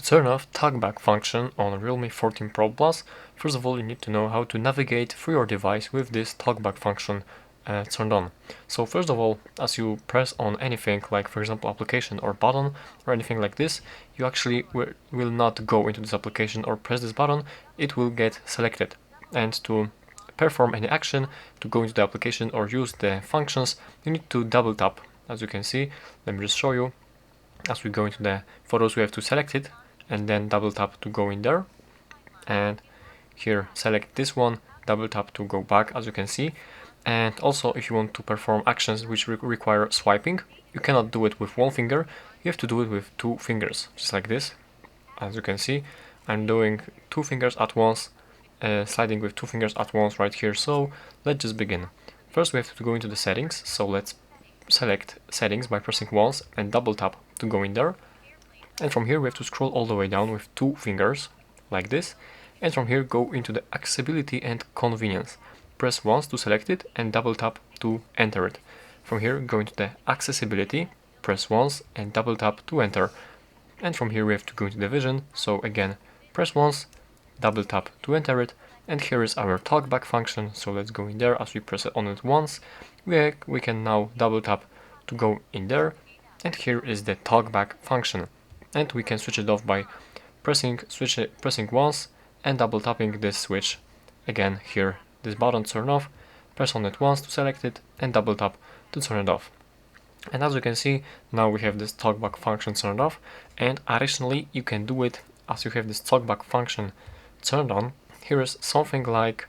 turn off Talkback function on Realme 14 Pro Plus, first of all you need to know how to navigate through your device with this Talkback function turned on. So first of all, as you press on anything like for example application or button or anything like this, you actually will not go into this application or press this button, it will get selected. And to perform any action, to go into the application or use the functions, you need to double tap. As you can see, let me just show you. As we go into the photos, we have to select it and then double tap to go in there, and here select this one, double tap to go back, as you can see. And also if you want to perform actions which require swiping, you cannot do it with one finger, you have to do it with two fingers, just like this. As you can see, I'm doing two fingers at once, sliding with two fingers at once right here. So let's just begin. First we have to go into the settings, so let's select settings by pressing once and double tap to go in there, and from here we have to scroll all the way down with two fingers like this, and from here go into the accessibility and convenience, press once to select it and double tap to enter it. From here go into the accessibility, press once and double tap to enter, and from here we have to go into the vision, so again press once, double tap to enter it, and here is our talkback function. So let's go in there. As we press it on it once, we can now double tap to go in there, and here is the talkback function, and we can switch it off by pressing once and double tapping this switch. Again here this button turn off, press on it once to select it and double tap to turn it off. And as you can see, now we have this talkback function turned off, and additionally you can do it as you have this talkback function turned on. Here is something like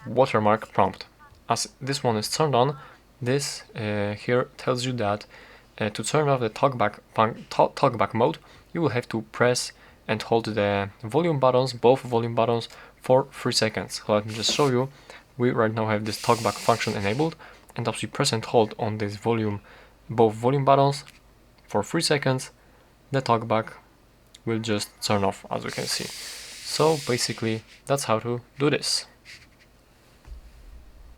watermark prompt. As this one is turned on, this here tells you that to turn off the talkback mode, you will have to press and hold the volume buttons, both volume buttons, for 3 seconds. So let me just show you. We right now have this talkback function enabled, and as we press and hold on this both volume buttons for 3 seconds, the talkback will just turn off, as you can see. So basically that's how to do this.